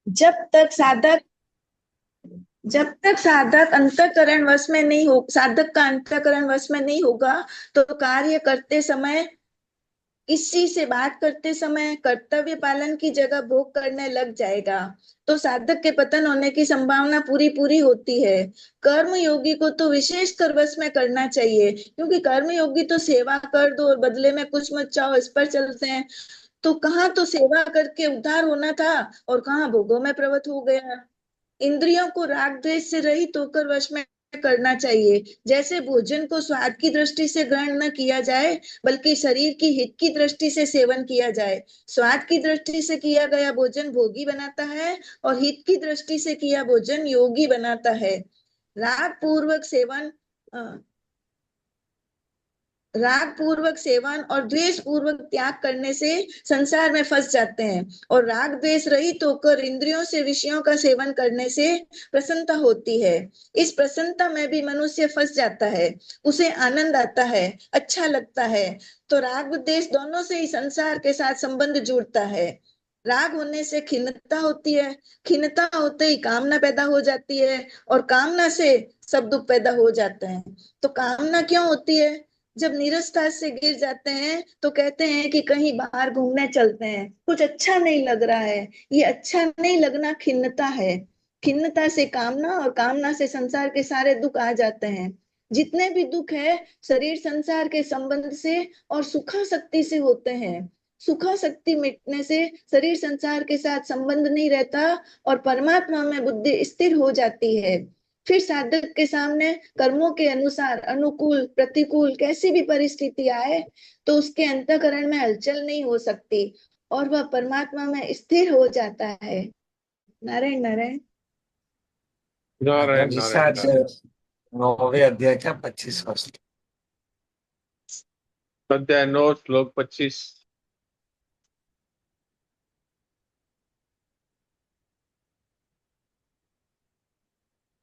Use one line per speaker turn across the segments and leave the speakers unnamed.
जब तक साधक जब तक साधक अंतःकरण वश में नहीं हो साधक का अंतःकरण वश में नहीं होगा, तो कार्य करते समय, किसी से बात करते समय कर्तव्य पालन की जगह भोग करने लग जाएगा, तो साधक के पतन होने की संभावना पूरी पूरी होती है। कर्म योगी को तो विशेष कर वश में करना चाहिए, क्योंकि कर्म योगी तो सेवा कर दो और बदले में कुछ मत चाहो इस पर चलते हैं। तो कहाँ तो सेवा करके उद्धार होना था, और कहाँ भोगों में प्रवृत्त हो गया। इंद्रियों को राग द्वेष से रहित होकर वश में करना चाहिए। जैसे भोजन को स्वाद की दृष्टि से ग्रहण न किया जाए, बल्कि शरीर की हित की दृष्टि से सेवन किया जाए। स्वाद की दृष्टि से किया गया भोजन भोगी बनाता है, और हित की दृष्टि से किया भोजन योगी बनाता है। राग पूर्वक सेवन राग पूर्वक सेवन और द्वेष पूर्वक त्याग करने से संसार में फंस जाते हैं, और राग द्वेष रहित होकर इंद्रियों से विषयों का सेवन करने से प्रसन्नता होती है। इस प्रसन्नता में भी मनुष्य फंस जाता है, उसे आनंद आता है, अच्छा लगता है। तो राग द्वेष दोनों से ही संसार के साथ संबंध जुड़ता है। राग होने से खिन्नता होती है, खिन्नता होते ही कामना पैदा हो जाती है, और कामना से सब दुख पैदा हो जाते हैं। तो कामना क्यों होती है? जब नीरसता से गिर जाते हैं तो कहते हैं कि कहीं बाहर घूमने चलते हैं, कुछ अच्छा नहीं लग रहा है। ये अच्छा नहीं लगना खिन्नता है। खिन्नता से कामना, और कामना से संसार के सारे दुख आ जाते हैं। जितने भी दुख है, शरीर संसार के संबंध से और सुखा शक्ति से होते हैं। सुखा शक्ति मिटने से शरीर संसार के साथ संबंध नहीं रहता, और परमात्मा में बुद्धि स्थिर हो जाती है। फिर साधक के सामने कर्मों के अनुसार अनुकूल प्रतिकूल कैसी भी परिस्थिति आए, तो उसके अंतःकरण में हलचल नहीं हो सकती, और वह परमात्मा में स्थिर हो जाता है। नारायण नारायण।
नारायण
जिससे
नारायण
आज
नारायण।
9वें अध्याय का 25वां श्लोक।
अध्याय 9 श्लोक 25।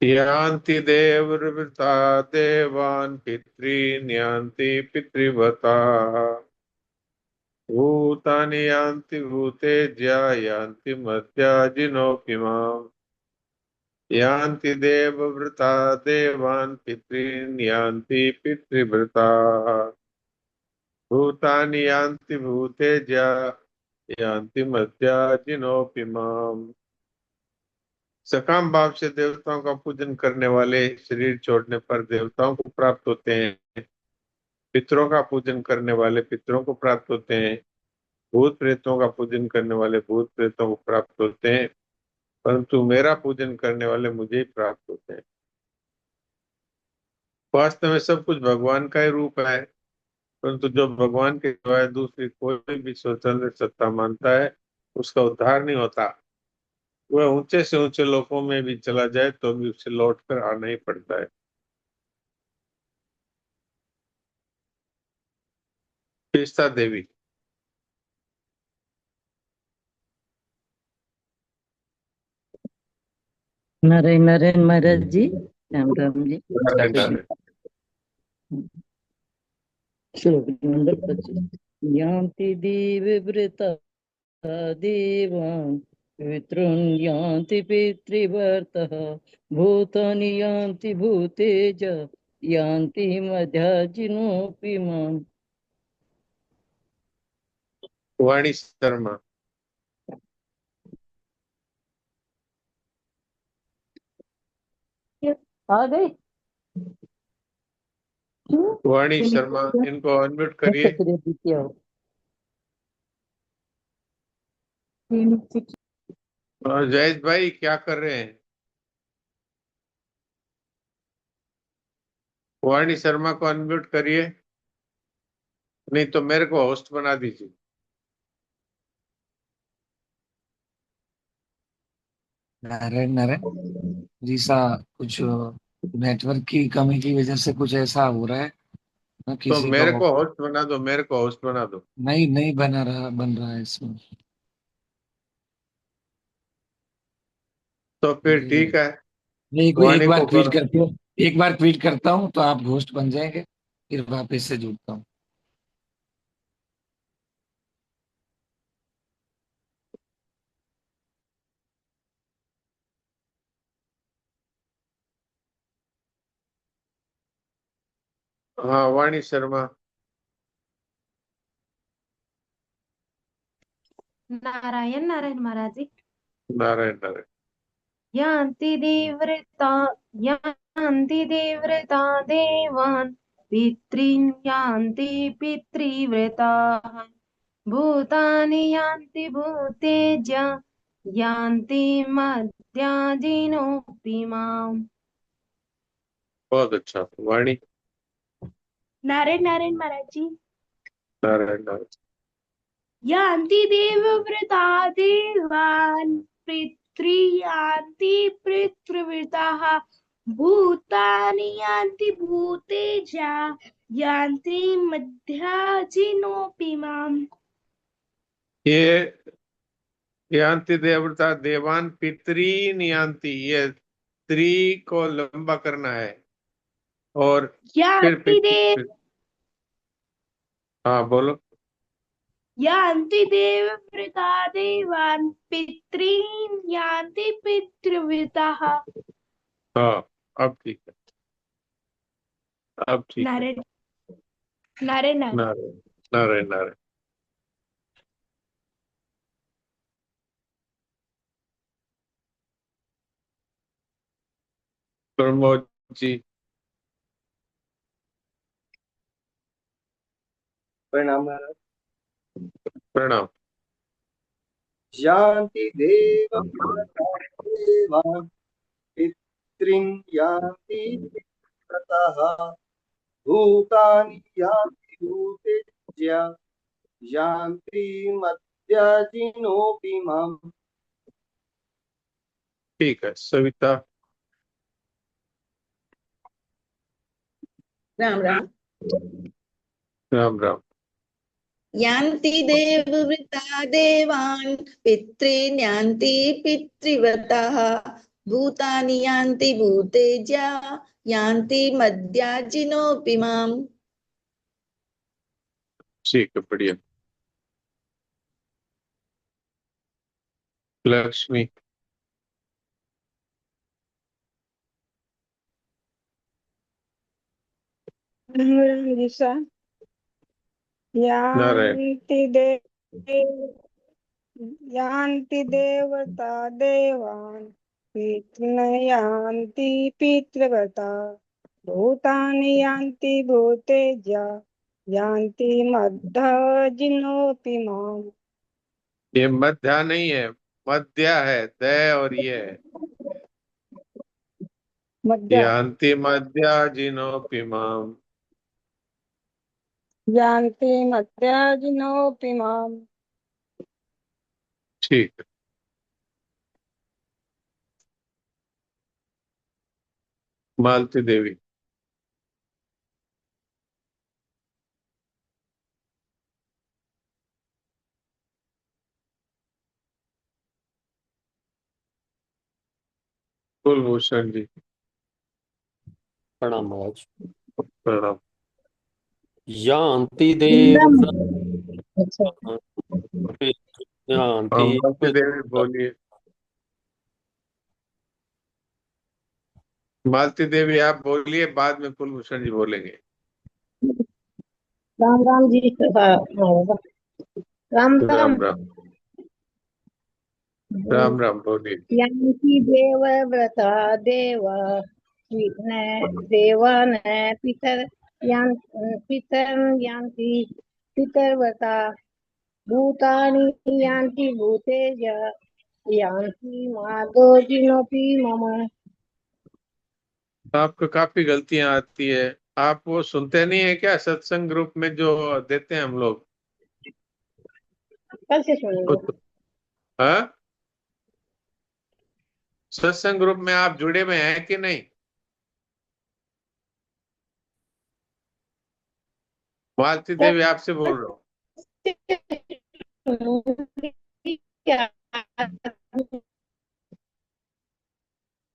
यान्ति देववृता देवान् पितॄन् यान्ति पितृव्रता भूतानि यान्ति भूतेज्या यान्ति मर्त्याजिनोऽपि माम् यान्ति देववृता देवान् पितॄन् यान्ति पितृव्रता भूतानि यान्ति भूतेज्या यान्ति मर्त्याजिनोऽपि माम्। सकाम भाव से देवताओं का पूजन करने वाले शरीर छोड़ने पर देवताओं को प्राप्त होते हैं। पितरों का पूजन करने वाले पितरों को प्राप्त होते हैं। भूत प्रेतों का पूजन करने वाले भूत प्रेतों को प्राप्त होते हैं, परंतु मेरा पूजन करने वाले मुझे ही प्राप्त होते हैं। वास्तव में सब कुछ भगवान का ही रूप है, परंतु जो भगवान के सिवाय दूसरी कोई भी स्वतंत्र सत्ता मानता है, उसका उद्धार नहीं होता। वह ऊंचे से ऊंचे लोकों में भी चला जाए तो भी उसे लौट कर आना ही पड़ता है। तीस्ता देवी।
नारायण नारायण महाराज जी, राम राम जी। श्लोक नंबर 25। यान्ति दीवव्रता देवान् पितॄन् यान्ति पितृव्रतः भूतानि यान्ति भूतेज यान्ति मध्याजिनोऽपि माम्।
वाणी शर्मा।
आ गए।
वाणी शर्मा, इनको अनम्यूट करिए। जयेश भाई क्या कर रहे हैं? वाणी शर्मा को अनम्यूट करिए, नहीं तो मेरे को होस्ट बना दीजिए।
नारायण नारायण जी सा कुछ नेटवर्क की कमी की वजह से कुछ ऐसा हो रहा है ना,
तो
किसी का
मेरे को होस्ट बना दो, मेरे को होस्ट बना दो।
नहीं नहीं बन रहा है इसमें।
तो फिर
ये
ठीक है,
नहीं, कोई एक
वाणी
बार
को
ट्वीट
करो।
करते हो, एक बार ट्वीट करता हूँ तो आप होस्ट बन जाएंगे, फिर वापस से जुड़ता हूँ।
हाँ, वाणी शर्मा।
नारायण नारायण महाराज जी।
नारायण नारायण।
यान्ति देवव्रता देवान् पितॄन् यान्ति पितृव्रताः भूतानि यान्ति भूतेज्य यान्ति मद्याजिनोऽपि माम्।
बहुत अच्छा। वाणी।
नारायण नारायण महाराज जी।
नारायण नारायण।
यान्ति देवव्रता देवान् पितृयान्ति पितृव्रताः भूतानि यान्ति भूतेजा यान्ति मध्याजिनोऽपि माम्।
ये यान्ति देवता देवान पितरीन यान्ति, ये त्री को लंबा करना है और फिर
यान्ति देव
हाँ बोलो।
यान्ति देवव्रता देवान् पितॄन् यान्ति पितृव्रताः।
हाँ, अब ठीक है, अब ठीक है।
नारायण नारायण नारायण।
नारायण नारायण नारायण। प्रमोद जी।
प्रणाम महाराज।
प्रणाम।
यान्ति देवा पितॄन् यान्ति पितरतः भूतानि यान्ति भूतेज्य यान्ति मद्याजिनोऽपि माम्।
ठीक है। सविता।
राम राम।
राम राम।
यान्ति देवव्रता देवान् पितॄन् यान्ति पितृव्रताः भूतानि यान्ति भूतेज्या यान्ति मद्याजिनोऽपि माम्।
ठीक है, बढ़िया। लक्ष्मी।
दिशा
नारायण।
यान्ति देवता देवान् पितॄन् यान्ति पितृव्रता भूतानि यान्ति भूतेज्या यान्ति मद्याजिनोऽपि माम्।
ये मध्या नहीं है, मध्या है, द और ये है।
मद्या
यान्ति मद्याजिनोऽपि माम्।
यान्ति मद्याजिनोऽपि माम्।
ठीक है। मालती देवी। कुलभूषण जी।
प्रणाम महाराज।
प्रणाम।
यान्ति देवव्रता यान्ति
मालती देवी बोलिए। मालती देवी आप बोलिए, बाद में कुलभूषण जी बोलेंगे।
राम राम जी। राम राम।
राम राम। राम राम बोलिए।
यान्ति देवव्रता देवान् पितरं यान्ति पितर्व्रता भूतानि यान्ति भूतेजा यान्ति मादोजिनोऽपि मम।
आपको काफी गलतियां आती है। आप वो सुनते नहीं है क्या, सत्संग ग्रुप में जो देते हैं हम लोग?
कल से सुनेंगे।
हाँ, सत्संग ग्रुप में आप जुड़े हुए हैं कि नहीं? मालती देवी आपसे बोल रहा हूँ।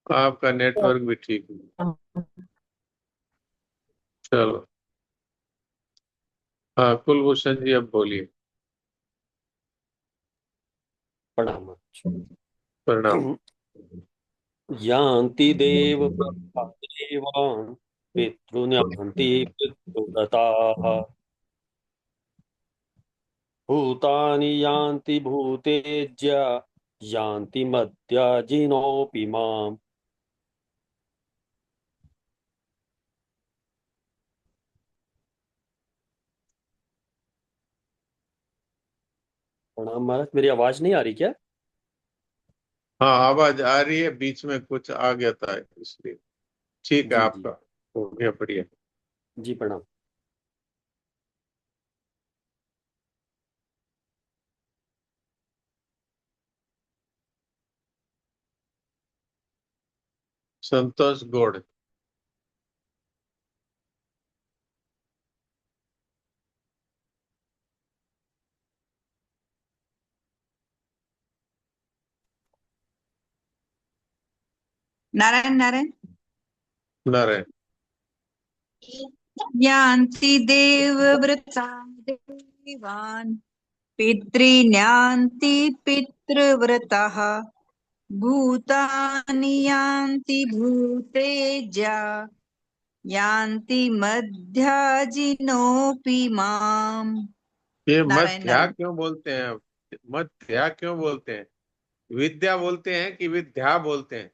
आपका नेटवर्क भी ठीक है। चलो, हाँ कुलभूषण जी अब बोलिए।
प्रणाम।
प्रणाम।
यान्ति देवव्रता देवान् पितॄन् यान्ति पितृव्रताः भूतानि यान्ति भूतेज्य यान्ति मद्याजिनोऽपि माम् प्रणाम महाराज, मेरी आवाज नहीं आ रही क्या?
हाँ, आवाज आ रही है, बीच में कुछ आ गया था इसलिए। ठीक है,
जी जी
आपका हो गया, बढ़िया।
जी प्रणाम।
संतोष गौड़।
नारायण नारायण।
नारायण।
यान्ति देवव्रता देवान् पितॄन्यान्ति पितृव्रतः भूतानि यान्ति भूतेज्या यान्ति मध्याजिनोऽपि माम्।
ये
नारायण
मध्या
नारायण।
क्यों बोलते हैं? मध्या क्यों बोलते हैं? विद्या बोलते हैं कि विद्या बोलते हैं?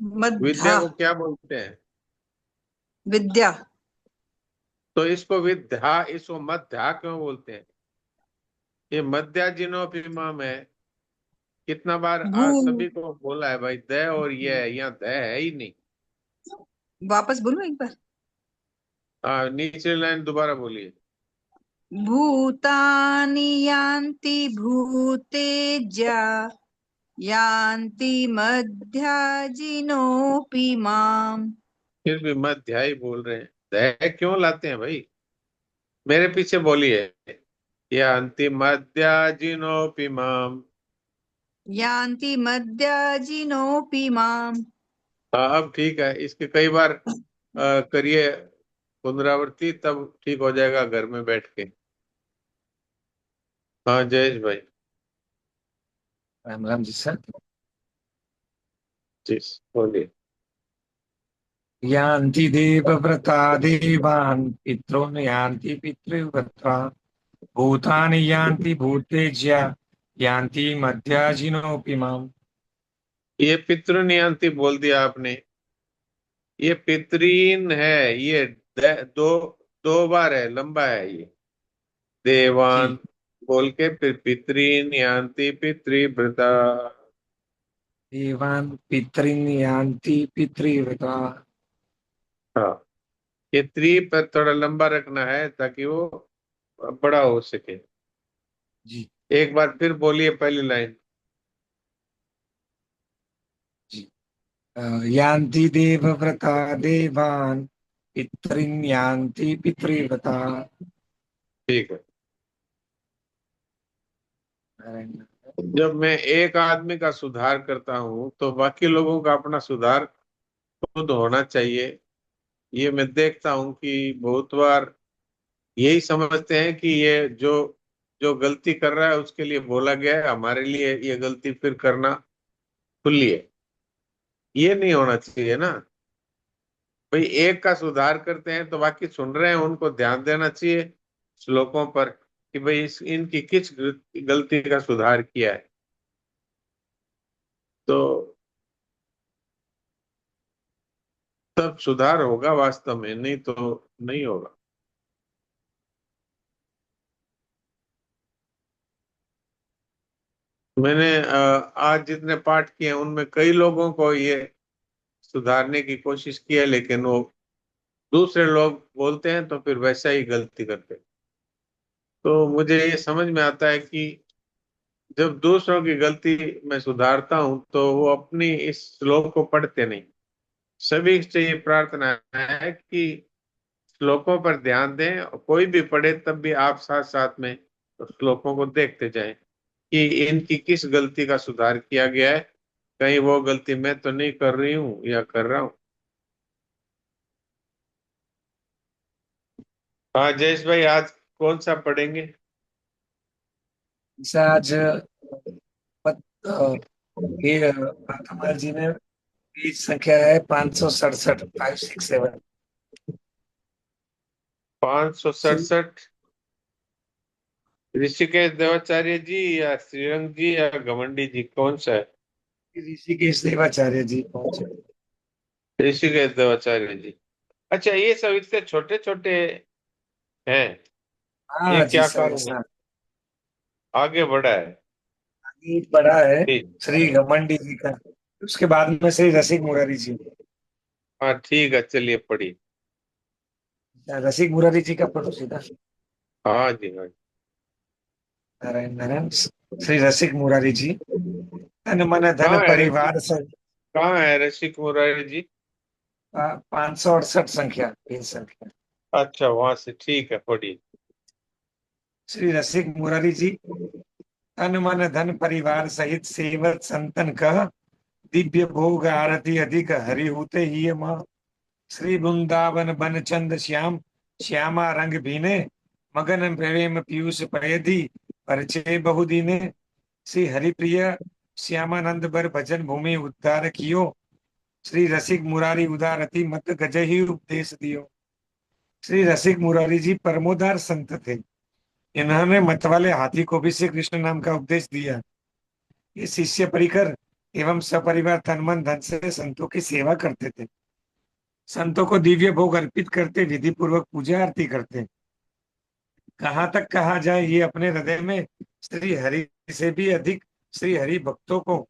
विद्या
मध्या
को क्या बोलते हैं?
विद्या।
तो इसको विद्या, इसको मध्या क्यों बोलते हैं? ये मध्या जिनोपिमम है। कितना बार
भू
आज सभी को बोला है भाई, द और ये है, यहाँ द है ही नहीं।
वापस बोलूं एक बार।
हाँ, नीचे लाइन दोबारा बोलिए।
भूतानि यान्ति भूतेज्या यान्ति मध्याजिनोऽपि माम्।
फिर भी मध्या ही बोल रहे हैं, द क्यों लाते हैं भाई? मेरे पीछे बोलिए। ये अंतिम मध्या जिनोपिमम।
यान्ति मध्याजिनोऽपि माम्।
हाँ, अब ठीक है, इसके कई बार करिए पुनरावृत्ति, तब ठीक हो जाएगा घर में बैठ के। हाँ जयेश भाई।
राम राम जी सर।
जी बोलिए।
यान्ति देवव्रता देवान् पितॄन् यान्ति पितृव्रता भूतानि यान्ति भूतेज्या यान्ति मध्याजिनोऽपि माम्।
ये पितृनियंती बोल दिया आपने। ये पितरीन है, ये दो दो बार है, लंबा है ये। देवान
जी
बोल के फिर पितरीन यान्ति पितृव्रता।
देवान् पितॄन् यान्ति पितृव्रता।
हाँ, ये त्रि पर थोड़ा लंबा रखना है ताकि वो बड़ा हो सके।
जी
एक बार फिर बोलिए पहली लाइन।
जी यान्ति देवव्रता देवान् पितॄन् यान्ति पितृव्रता।
ठीक है।
नारायण।
जब मैं एक आदमी का सुधार करता हूं तो बाकी लोगों का अपना सुधार खुद होना चाहिए। ये मैं देखता हूं कि बहुत बार यही समझते हैं कि ये जो जो गलती कर रहा है उसके लिए बोला गया है, हमारे लिए ये गलती फिर करना खुली है। ये नहीं होना चाहिए ना भाई। एक का सुधार करते हैं तो बाकी सुन रहे हैं, उनको ध्यान देना चाहिए श्लोकों पर कि भाई इनकी किस गलती का सुधार किया है। तो तब सुधार होगा वास्तव में, नहीं तो नहीं होगा। मैंने आज जितने पाठ किए हैं उनमें कई लोगों को ये सुधारने की कोशिश की है, लेकिन वो दूसरे लोग बोलते हैं तो फिर वैसा ही गलती करते हैं। तो मुझे ये समझ में आता है कि जब दूसरों की गलती मैं सुधारता हूं तो वो अपनी इस श्लोक को पढ़ते नहीं। सभी से ये प्रार्थना है कि श्लोकों पर ध्यान दें, और कोई भी पढ़े तब भी आप साथ साथ में श्लोकों को देखते जाएं कि इनकी किस गलती का सुधार किया गया है। कहीं वो गलती मैं तो नहीं कर रही हूँ या कर रहा हूँ। हाँ जयेश भाई, आज कौन सा पढ़ेंगे?
जैसे आज ये प्रथमा जी ने बीज संख्या है 567, 567।
567 ऋषिकेश देवाचार्य जी या श्रीरंग जी या घमंडी जी, कौन सा है?
ऋषिकेश देवाचार्य जी पहुंचे।
ऋषिकेश देवाचार्य जी। अच्छा, ये सब इतने छोटे छोटे हैं, ये
हाँ जी
क्या
सर,
कारण है?
ऐसा
आगे बढ़ा है।
गीत पढ़ा है
ठीक।
श्री घमंडी जी का, उसके बाद में श्री रसिक मुरारी जी।
हाँ ठीक है, चलिए पढ़िए।
रसिक मुरारी जी का पढ़ो सीधा।
हाँ जी, हाँ जी।
नारायण नारायण। श्री रसिक मुरारी जी, तन मन धन
कहाँ है रसिक,
परिवार सब।
कहाँ है रसिक मुरारी जी?
568 संख्या, तीन संख्या।
अच्छा, वहां से, ठीक है, पढ़िए।
श्री रसिक मुरारी जी, तन मन धन परिवार सहित सेवत संतन कह, दिव्य भोग आरती अधिक हरि होते ही माँ। श्री वृंदावन बन चंद श्याम, श्यामा रंग भीने, मगन प्रेम पीयूष पयधि, परिचय बहुदीने। श्री हरिप्रिय श्यामानंद बर भजन भूमि उद्धार कियो, श्री रसिक मुरारी उदारति मत गजहि उपदेश दियो। श्री रसिक मुरारी जी परमोदार संत थे। इन्होंने मत वाले हाथी को भी श्री कृष्ण नाम का उपदेश दिया। ये शिष्य परिकर एवं सपरिवार तन मन धन से संतों की सेवा करते थे। संतों को दिव्य भोग अर्पित करते, विधि पूर्वक पूजा आरती करते। कहाँ तक कहा जाए, ये अपने हृदय में श्री हरि से भी अधिक श्री हरि भक्तों को,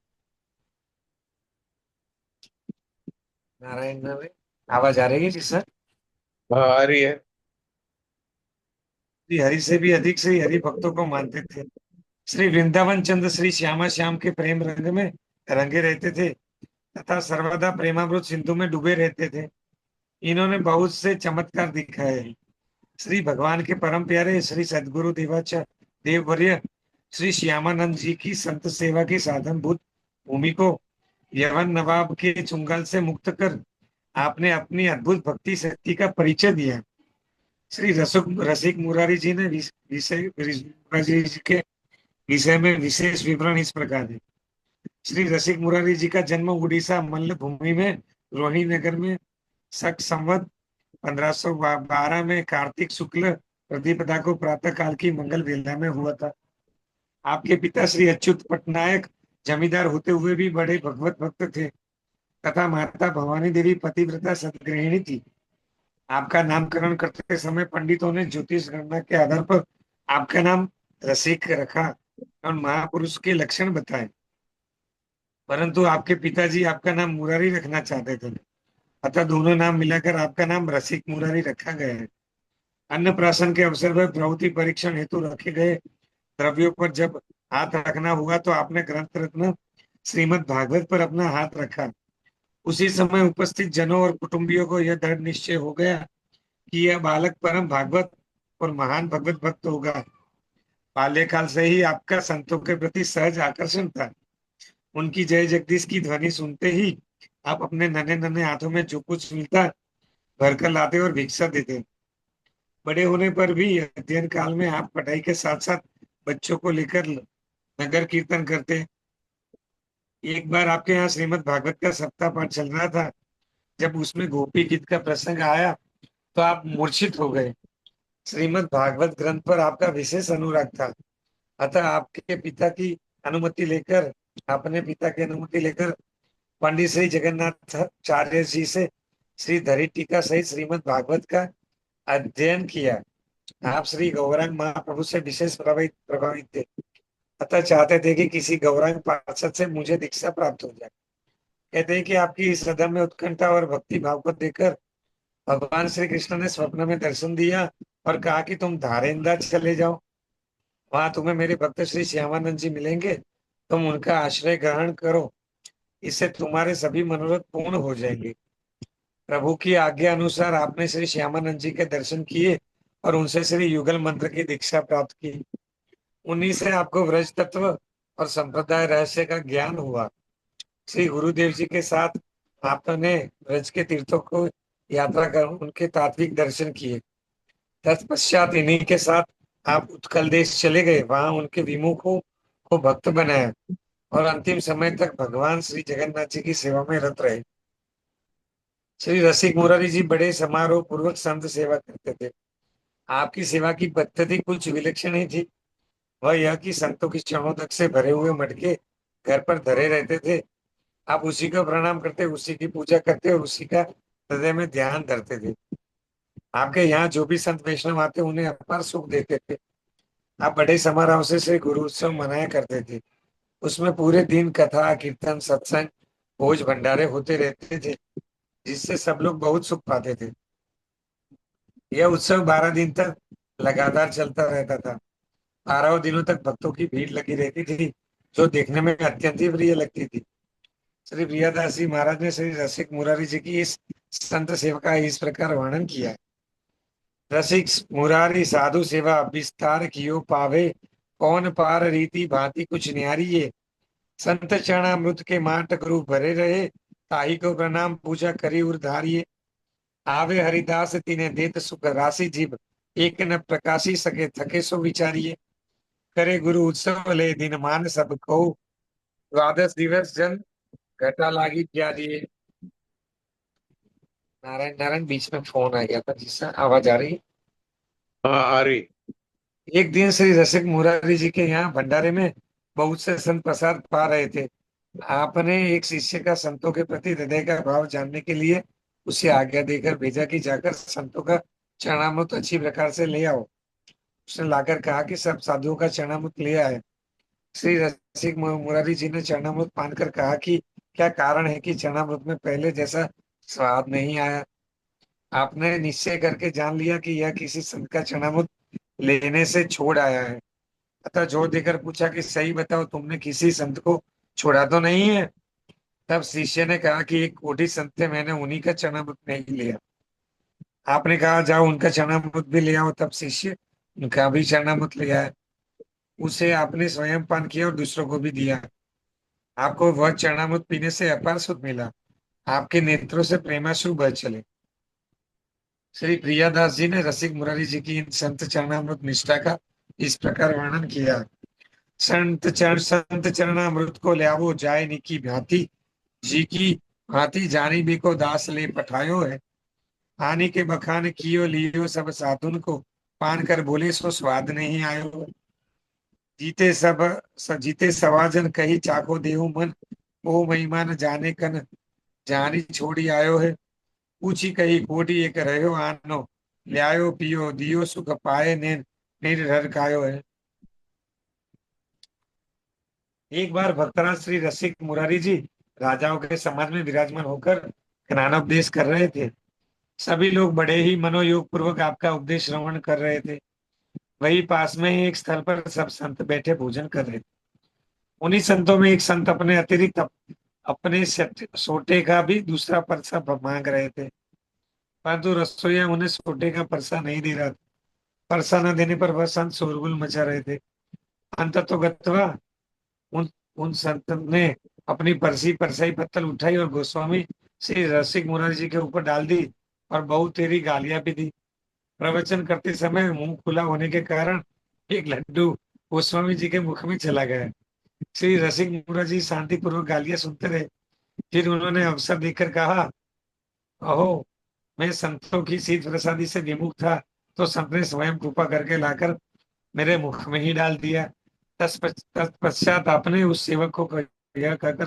नारायण नारायण, आवाज आ रही है जी सर?
हाँ आ रही है।
श्री हरि से भी अधिक श्री हरि भक्तों को मानते थे। श्री वृंदावन चंद्र श्री श्यामा श्याम के प्रेम रंग में रंगे रहते थे तथा सर्वदा प्रेमामृत सिंधु में डूबे रहते थे। इन्होंने बहुत से चमत्कार दिखाए हैं। श्री भगवान के परम प्यारे श्री सदगुरु देवाचार्य देववर्य श्री श्यामानंद जी की संत सेवा की साधन भूत भूमि को यवन नवाब के चुंगल से मुक्त कर आपने अपनी अद्भुत भक्ति शक्ति का परिचय दिया। श्री रसिक मुरारी जी ने विषय मुरारी जी के विषय में विशेष विवरण इस प्रकार है। श्री रसिक मुरारी जी का जन्म उड़ीसा मल्ल भूमि में रोहिणी नगर में शक संवत 1512 में कार्तिक शुक्ल प्रतिपदा को प्रातः काल की मंगल वेला में हुआ था। आपके पिता श्री अच्युत पटनायक जमींदार होते हुए भी बड़े भगवत भक्त थे तथा माता भवानी देवी पतिव्रता सदगृहिणी थी। आपका नामकरण करते समय पंडितों ने ज्योतिष गणना के आधार पर आपका नाम रसिक रखा और महापुरुष के लक्षण बताए, परंतु आपके पिताजी आपका नाम मुरारी रखना चाहते थे, अतः दोनों नाम मिलाकर आपका नाम रसिक मुरारी रखा गया है। अन्नप्राशन के अवसर पर प्रवृत्ति परीक्षण हेतु रखे गए द्रव्यों पर जब हाथ रखना हुआ तो आपने ग्रंथ रत्न श्रीमद् भागवत पर अपना हाथ रखा। उसी समय उपस्थित जनों और कुटुंबियों को यह दृढ़ निश्चय हो गया कि यह बालक परम भागवत और महान भगवत भक्त होगा। बाल्यकाल से ही आपका संतों के प्रति सहज आकर्षण था। उनकी जय जगदीश की ध्वनि सुनते ही आप अपने नन्हे नन्हे हाथों में जो कुछ मिलता भर कर लाते और भिक्षा देते। बड़े होने पर भी अध्ययन काल में आप पढ़ाई के साथ साथ बच्चों को लेकर नगर कीर्तन करते। एक बार आपके यहाँ श्रीमद् भागवत का सप्ताह पाठ चल रहा था, जब उसमें गोपी गीत का प्रसंग आया तो आप मूर्छित हो गए। श्रीमद् भागवत ग्रंथ पर आपका विशेष अनुराग था, अतः आपके पिता की अनुमति लेकर अपने पिता की अनुमति लेकर पंडित श्री जगन्नाथाचार्य जी से श्री धरी टीका सहित श्रीमद् भागवत का अध्ययन किया। आप श्री गौरांग महाप्रभु से विशेष प्रभावित थे, अतः चाहते थे कि किसी गौरांग पार्षद से मुझे दीक्षा प्राप्त हो जाए। कहते हैं कि आपकी इस सदन में उत्कंठा और भक्ति भाव को देखकर भगवान श्री कृष्ण ने स्वप्न में दर्शन दिया और कहा कि तुम धारेंदा चले जाओ, वहां तुम्हें मेरे भक्त श्री श्यामानंद जी मिलेंगे, तुम उनका आश्रय ग्रहण करो, इससे तुम्हारे सभी मनोरथ पूर्ण हो जाएंगे। प्रभु की आज्ञा अनुसार आपने श्री श्यामानंद जी के दर्शन किए और उनसे श्री युगल मंत्र की दीक्षा प्राप्त की। उन्हीं से आपको व्रज तत्व और संप्रदाय रहस्य का ज्ञान हुआ। श्री गुरुदेव जी के साथ आपने व्रज के तीर्थों को यात्रा कर उनके तात्विक दर्शन किए। तत्पश्चात इन्हीं के साथ आप उत्कल देश चले गए, वहां उनके विमुखों को भक्त बनाया और अंतिम समय तक भगवान श्री जगन्नाथ जी की सेवा में रत रहे। श्री रसिक मुरारी जी बड़े समारोह पूर्वक संत सेवा करते थे। आपकी सेवा की पद्धति कुछ विलक्षण ही थी। वह यह कि संतों की क्षणों तक से भरे हुए मटके घर पर धरे रहते थे। आप उसी को प्रणाम करते, उसी की पूजा करते और उसी का हृदय में ध्यान धरते थे। आपके यहाँ जो भी संत वैष्णव आते उन्हें अपार सुख देते थे। आप बड़े समारोह से श्री गुरु उत्सव मनाया करते थे। उसमें पूरे दिन कथा कीर्तन सत्संग भोज भंडारे होते रहते थे, जिससे सब लोग बहुत सुख पाते थे। यह उत्सव 12 दिन तक लगातार चलता रहता था। 12 दिनों तक भक्तों की भीड़ लगी रहती थी, जो देखने में अत्यंत ही प्रिय लगती थी। श्री प्रियादास जी महाराज ने श्री रसिक मुरारी जी की इस संत सेवा का इस प्रकार वर्णन किया है। रसिक मुरारी साधु सेवा विस्तार कियो पावे, कौन पार रीति भांति कुछ न्यारी ये। संत चरणामृत के माट गुरु भरे रहे, ताही को प्रणाम पूजा करी उधारिये। आवे हरिदास तिने देत सुख राशि जीव, एक न प्रकाशी सके थके सो विचारिये। करे गुरु उत्सव ले दिन मान सब को, द्वादश दिवस जन घटा लागी प्यारिये। नारायण नारायण, बीच में फोन आ गया था जिससे आवाज आ रही।
हाँ आ रही।
एक दिन श्री रसिक मुरारी जी के यहाँ भंडारे में बहुत से संत प्रसाद पा रहे थे। आपने एक शिष्य का संतों के प्रति हृदय का भाव जानने के लिए उसे आज्ञा देकर भेजा कि जाकर संतों का चरणामृत अच्छी प्रकार से ले आओ। उसने लाकर कहा कि सब साधुओं का चरणामृत ले आए। श्री रसिक मुरारी जी ने चरणामृत पान कर कहा कि क्या कारण है कि चरणामृत में पहले जैसा स्वाद नहीं आया। आपने निश्चय करके जान लिया कि यह किसी संत का चरणामृत लेने से छोड़ आया है। अतः जोर देकर पूछा कि सही बताओ, तुमने किसी संत को छोड़ा तो नहीं है। तब शिष्य ने कहा कि एक कोठी संत थे, मैंने उन्हीं का चरणामृत नहीं लिया। आपने कहा जाओ उनका चरणामृत भी ले आओ। तब शिष्य उनका भी चरणामृत ले आया। उसे आपने स्वयं पान किया और दूसरों को भी दिया। आपको वह चरणामृत पीने से अपार सुख मिला। आपके नेत्रों से प्रेमाश्रु बह चले। श्री प्रियादास जी ने रसिक मुरारी जी की इन संत चरणामृत निष्ठा का इस प्रकार वर्णन किया। संत चरणामृत को ल्यावो जाय निकी भांति, जी की भांति जानी भी को दास ले पठायो है। हानि के बखान कियो लियो सब साधुन को, पान कर बोले सो स्वाद नहीं आयो। जीते सवाजन कही चाको देहु मन, ओ महिमा न जाने कन जानी छोड़ी आयो है। पूछी कही कोटी एक रहो आनो, ल्यायो पियो दियो सुख पाए ने निर्धर कायो है। एक बार भक्तराज श्री रसिक मुरारी जी राजाओं के समाज में विराजमान होकर ज्ञानोपदेश कर रहे थे। सभी लोग बड़े ही मनोयोग पूर्वक आपका उपदेश श्रवण कर रहे थे। वही पास में ही एक स्थल पर सब संत बैठे भोजन कर रहे थे। उन्हीं संतों में एक संत अपने अतिरिक्त अपने सोटे का भी दूसरा परसा मांग रहे थे, परंतु रसोईया उन्हें सोटे का परसा नहीं दे रहा था। परसा न देने पर वह संत शोरगुल मचा रहे थे। अंततोगत्वा उन संत ने अपनी परसाई पत्तल उठाई और गोस्वामी श्री रसिक मुरारी जी के ऊपर डाल दी और बहुत तेरी गालियां भी दी। प्रवचन करते समय मुंह खुला होने के कारण एक लड्डू गोस्वामी जी के मुख में चला गया। श्री रसिक मुरारी जी शांतिपूर्वक गालियां सुनते रहे। फिर उन्होंने अवसर देकर कहा, अहो मैं संतों की शीत प्रसादी से विमुख था, तो संत ने स्वयं कृपा करके लाकर मेरे मुख में ही डाल दिया। तत्पश्चात आपने उस सेवक को यह कहकर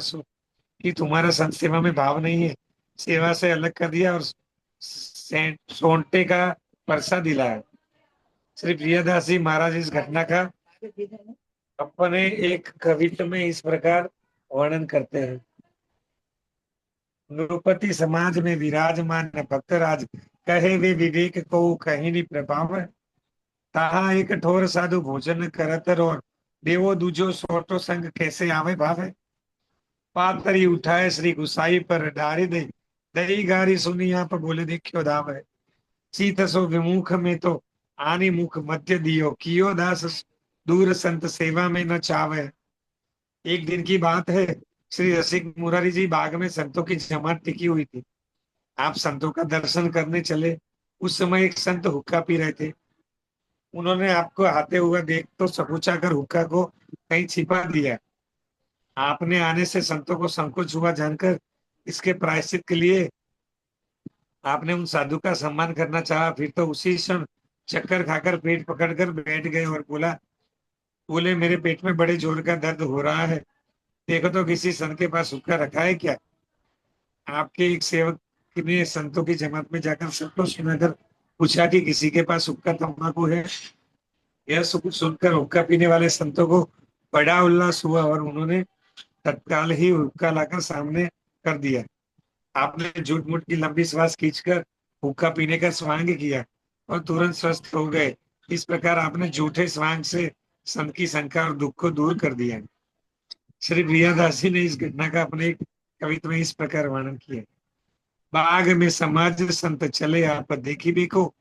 कि तुम्हारा संत सेवा में भाव नहीं है, सेवा से अलग कर दिया और सोंटे का परसा दिलाया। श्री प्रियदास जी महाराज इस घटना का अपने एक कवित्व में इस प्रकार वर्णन करते हैं। नृपति समाज में विराजमान भक्तराज, कहे वे विवेक को कहीं नहीं प्रभाव। ताहा एक ठोर साधु भोजन करत और देवो दूजो सोटो संग कैसे आवे भावे। पातरी उठाए श्री गुसाई पर डारी दे, दही गारी सुनी आप बोले देखियो दावे। सीत सो विमुख में तो आनी मुख मध्य दियो, कियो दास दूर संत सेवा में न चावे। एक दिन की बात है, श्री रसिक मुरारी जी बाग में संतों की जमात टिकी हुई थी। आप संतों का दर्शन करने चले। उस समय एक संत हुक्का पी रहे थे। उन्होंने आपको आते हुए देख तो सकुचा कर हुक्का को कहीं छिपा दिया। आपने आने से संतों को संकोच हुआ जानकर इसके प्रायश्चित के लिए आपने उन साधु का सम्मान करना चाहा, फिर तो उसी क्षण चक्कर खाकर पेट पकड़कर बैठ गए और बोले मेरे पेट में बड़े जोर का दर्द हो रहा है, देखो तो किसी संत के पास हुक्का रखा है क्या। आपके एक सेवक ने संतों की जमात में जाकर सबको सुनाकर पूछा कि किसी के पास हुक्का तंबाकू है। यह सुनकर हुक्का पीने वाले संतों को बड़ा उल्लास हुआ और उन्होंने तत्काल ही हुक्का लाकर सामने कर दिया। आपने झूठ मूठ की लंबी श्वास खींचकर हुक्का पीने का स्वांग किया और तुरंत स्वस्थ हो गए। इस प्रकार आपने झूठे स्वांग से संत की शंका और दुख को दूर कर दिया। श्री प्रियादास जी ने इस घटना का अपने एक कवित्व में इस प्रकार वर्णन किया। बाग में समाज संत चले आप देखी देखो,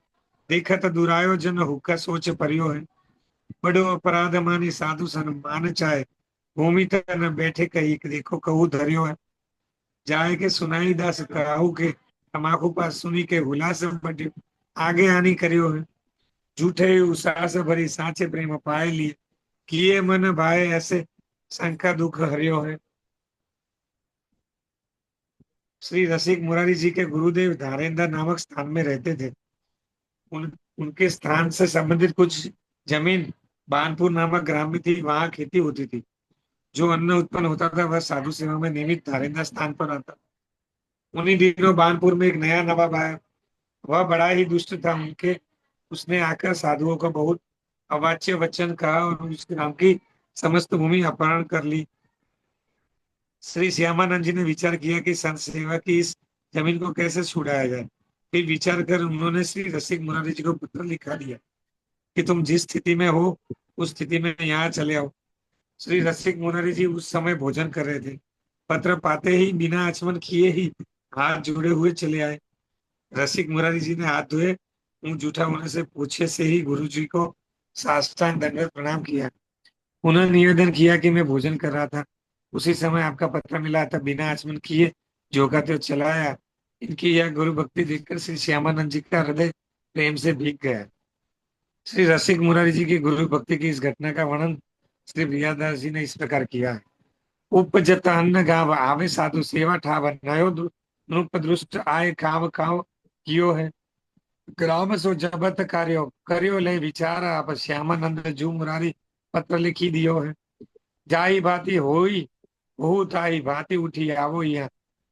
देखत दुरायो जन हुक्का सोच परियो है। बड़ो अपराध मानी साधु सन मान चाहे, भूमि तर न बैठे कही देखो कहू धरियो है। जाए के सुनाई दास कराहू के, तमाकू पास सुनी के हुलास बटे आगे आनी करियो है। झूठे उसास भरी साचे प्रेम पाए लिए, किए मन भाए ऐसे शंका दुख हरियो है। श्री रसिक मुरारी जी के गुरुदेव धारेंद्र नामक स्थान में रहते थे। उनके स्थान से संबंधित कुछ जमीन बानपुर नामक ग्राम में थी, वहां खेती होती थी। जो अन्न उत्पन्न होता था वह साधु सेवा में नियमित धारेंद्र स्थान पर आता। उन्हीं दिनों बानपुर में एक नया नवाब आया। वह बड़ा ही दुष्ट था। उसने आकर साधुओं को बहुत अवाच्य वचन कहा और उस ग्राम की समस्त भूमि अपहरण कर ली। श्री श्यामानंद जी ने विचार किया कि संत सेवा की इस जमीन को कैसे छुड़ाया जाए। फिर विचार कर उन्होंने श्री रसिक मुरारी जी को पत्र लिखा दिया कि तुम जिस स्थिति में हो उस स्थिति में यहाँ चले आओ। श्री रसिक मुरारी जी उस समय भोजन कर रहे थे। पत्र पाते ही बिना आचमन किए ही हाथ जोड़े हुए चले आए। रसिक मुरारी जी ने हाथ धोए, मुंह जूठा होने से पूछे से ही गुरु जी को साष्टांग दंडवत प्रणाम किया। उन्होंने निवेदन किया कि मैं भोजन कर रहा था, उसी समय आपका पत्र मिला था। बिना आचमन किए जो का त्यों चला आया। इनकी यह गुरु भक्ति देखकर श्री श्यामानंद जी का हृदय प्रेम से भीग गया। श्री रसिक मुरारी जी की गुरु भक्ति की इस घटना का वर्णन श्री प्रियादास जी ने इस प्रकार किया है। उपजत अन्न गाव आवे साधु सेवा ठाव, नयो नृप दृष्ट आए काव काव कियो है। ग्राम सो जबत कार्यो करियो ले विचार, आप श्यामानंद जू मुरारी पत्र लिखी दियो है। जाई भांति होई हो ताई भांति उठी आवो यहाँ,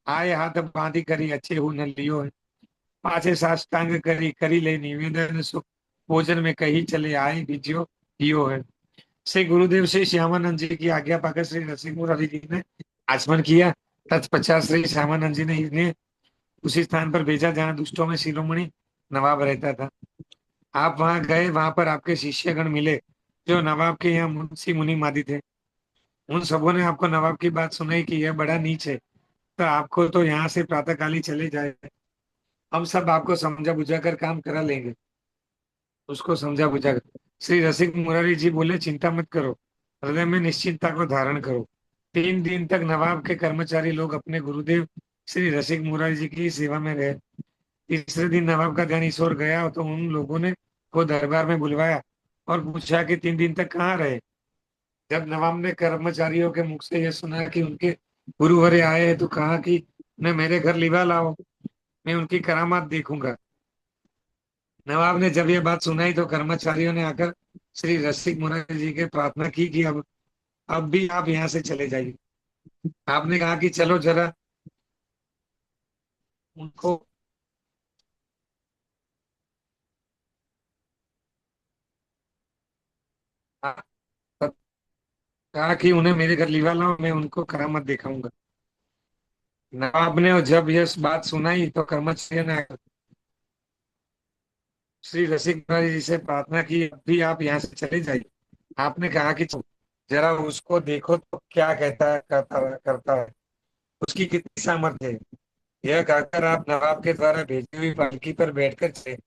आए हाथ बांधी करी अच्छे हु न लियो है। पाछे साष्टांग करी ले निवेदन, सुख भोजन में कही चले आए विजयो दियो है। श्री गुरुदेव श्री श्यामानंद जी की आज्ञा पाकर श्री रसिक मुरारी जी ने आचमन किया। तत्पश्चात श्री श्यामानंद जी ने इन्हें उसी स्थान पर भेजा जहाँ दुष्टों में शिरोमणि नवाब रहता था। आप वहां गए, वहां पर आपके शिष्यगण मिले जो नवाब के यहाँ मुंशी मुनि मादी थे। उन सबों ने आपको नवाब की बात सुनाई कि यह बड़ा नीच है, तो आपको तो यहाँ से प्रातःकाल ही चले जाए। हम सब आपको समझा बुझा कर काम करा लेंगे। उसको समझा बुझा कर श्री रसिक मुरारी जी बोले, चिंता मत करो, हृदय में निश्चिंतता को धारण करो। 3 दिन तक नवाब के कर्मचारी लोग अपने गुरुदेव श्री रसिक मुरारी जी की सेवा में रहे। तीसरे दिन नवाब का ध्यान इस ओर गया तो उन लोगों ने को दरबार में बुलवाया और पूछा कि 3 दिन तक कहाँ रहे। जब नवाब ने कर्मचारियों के मुख से यह सुना कि उनके गुरुवरे आए हैं तो कहा कि उन्हें मेरे घर लिवा लाओ, मैं उनकी करामात देखूंगा। नवाब ने जब यह बात सुनाई तो कर्मचारियों ने आकर श्री रसिक मुरारी जी के प्रार्थना की कि अब भी आप यहाँ से चले जाइए। आपने कहा कि चलो जरा उनको कहा कि उन्हें मेरे घर लिवा लाओ, मैं उनको करामत दिखाऊंगा। नवाब ने जब यह बात सुनाई तो कर्मचारियों ने श्री रसिक मुरारी जी से प्रार्थना की, अब भी आप यहाँ से चले जाइए। आपने कहा कि जरा उसको देखो तो क्या करता है, उसकी कितनी सामर्थ्य है। यह कहकर आप नवाब के द्वारा भेजी हुई पालकी पर बैठकर चले।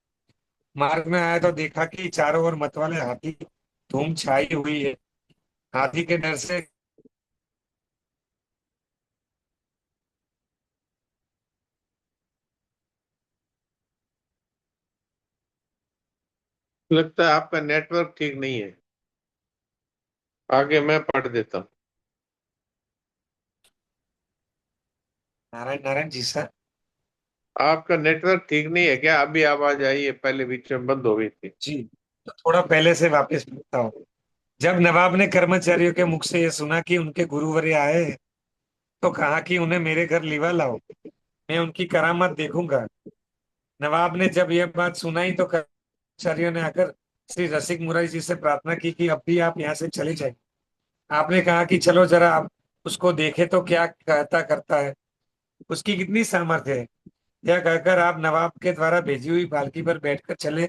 मार्ग में आया तो देखा कि चारों ओर मतवाले हाथी धूम छाई हुई है। हाथी के डर से
लगता है आपका नेटवर्क ठीक नहीं है। आगे मैं पढ़ देता हूँ।
नारायण नारायण जी सर।
आपका नेटवर्क ठीक नहीं है क्या? अभी आवाज आई है, पहले बीच में बंद हो गई थी।
जी, तो थोड़ा पहले से वापस पूछता हूँ। जब नवाब ने कर्मचारियों के मुख से यह सुना कि उनके गुरुवर्य आए हैं, तो कहा कि उन्हें मेरे घर लिवा लाओ, मैं उनकी करामात देखूंगा। नवाब ने जब यह बात सुनाई तो कर्मचारियों ने आकर श्री रसिक मुरारी जी से प्रार्थना की कि अब भी आप यहाँ से चले जाए। आपने कहा कि चलो जरा आप उसको देखे तो क्या कहता करता है, उसकी कितनी सामर्थ्य है। यह कहकर आप नवाब के द्वारा भेजी हुई पालकी पर बैठकर चले।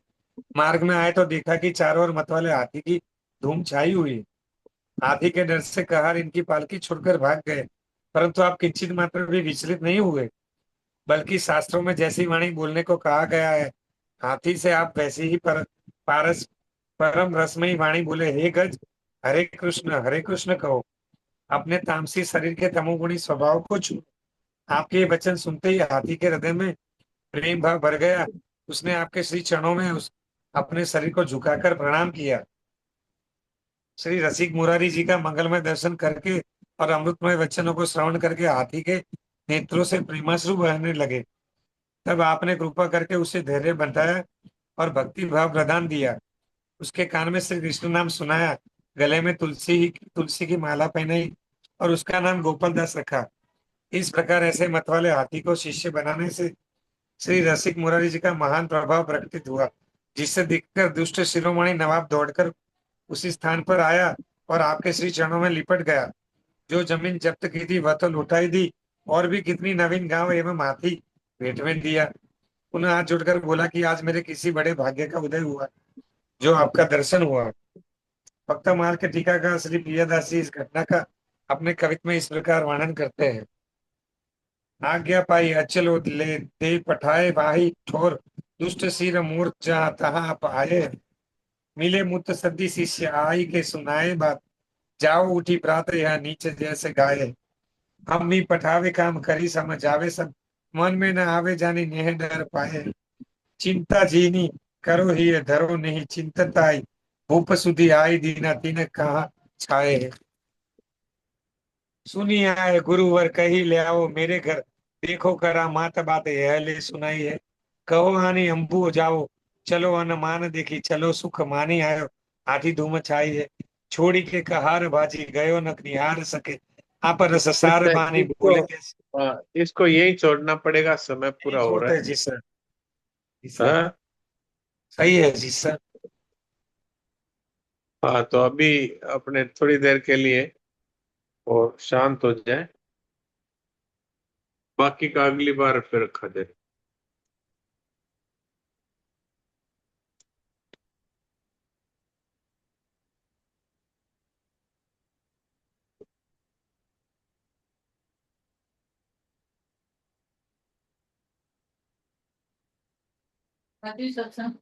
मार्ग में आए तो देखा कि चारों ओर मतवाले हाथी की धूम छाई हुई है। हाथी के डर से कहार इनकी पालकी छोड़कर भाग गए, परंतु आप किंचित मात्र भी विचलित नहीं हुए, बल्कि शास्त्रों में जैसी वाणी बोलने को कहा गया है, हाथी से आप वैसी ही पारस परम रसमयी वाणी बोले, हे गज, हरे कृष्ण कहो। अपने तामसी शरीर के तमोगुणी स्वभाव को छू आपके ये वचन सुनते ही हाथी के हृदय में प्रेम भाव भर गया। उसने आपके श्री चरणों में अपने शरीर को झुकाकर प्रणाम किया। श्री रसिक मुरारी जी का मंगलमय दर्शन करके और अमृतमय वचनों को श्रवण करके हाथी के नेत्रों से प्रेमाश्रु बहने लगे। तब आपने कृपा करके उसे धैर्य बताया और भक्ति भाव प्रदान दिया। उसके कान में श्री कृष्ण नाम सुनाया, गले में तुलसी की माला पहनाई और उसका नाम गोपाल दास रखा। इस प्रकार ऐसे मतवाले हाथी को शिष्य बनाने से श्री रसिक मुरारी जी का महान प्रभाव प्रकटित हुआ, जिससे दिखकर दुष्ट शिरोमणि नवाब दौड़कर उसी स्थान पर आया और आपके श्री चरणों में लिपट गया। जो जमीन जब्त की थी वह तो लुटाई दी, और भी कितनी नवीन गांव एवं हाथी भेंट में दिया। पुनः हाथ जोड़कर बोला कि आज मेरे किसी बड़े भाग्य का उदय हुआ, जो आपका दर्शन हुआ। भक्त माल के टीकाकार श्री प्रियदास जी इस घटना का अपने कवित्व में इस प्रकार वर्णन करते हैं। आज्ञा पाई अचल ले दे पठाए वाही ठोर, दुष्ट सिर मूर्छा तहाँ पाए। मिले मुत सदी शिष्य आई के सुनाए बात, जाओ उठी प्रात यह नीचे जैसे गाये। हम भी पठावे काम करी समझ आवे सब, मन में न आवे जानी नेह डर पाए। चिंता जीनी करो ही धरो नहीं चिंतत आई, भूप सुधी आई दीना तीन कहा छाए। सुनी आए गुरुवर कही ले आओ मेरे घर, देखो करा मात बात यह ले सुनाई है। कहो आनी अंबु जाओ, चलो अन मान देखी चलो सुख मानी आयो। हाथी धूम छाई है, छोड़ी के कहार भाजी गयो न निहार सके। आप रस सार
इससे
बानी
इसको
बोले कैसे।
इसको यही छोड़ना पड़ेगा, समय
नहीं
पूरा हो रहा
छोड़ते
है।
जी सर, जी सर,
हाँ।
सही है जी सर।
हाँ, तो अभी अपने थोड़ी देर के लिए और शांत हो जाए, बाकी का अगली बार फिर रखा जाए।
सत्संग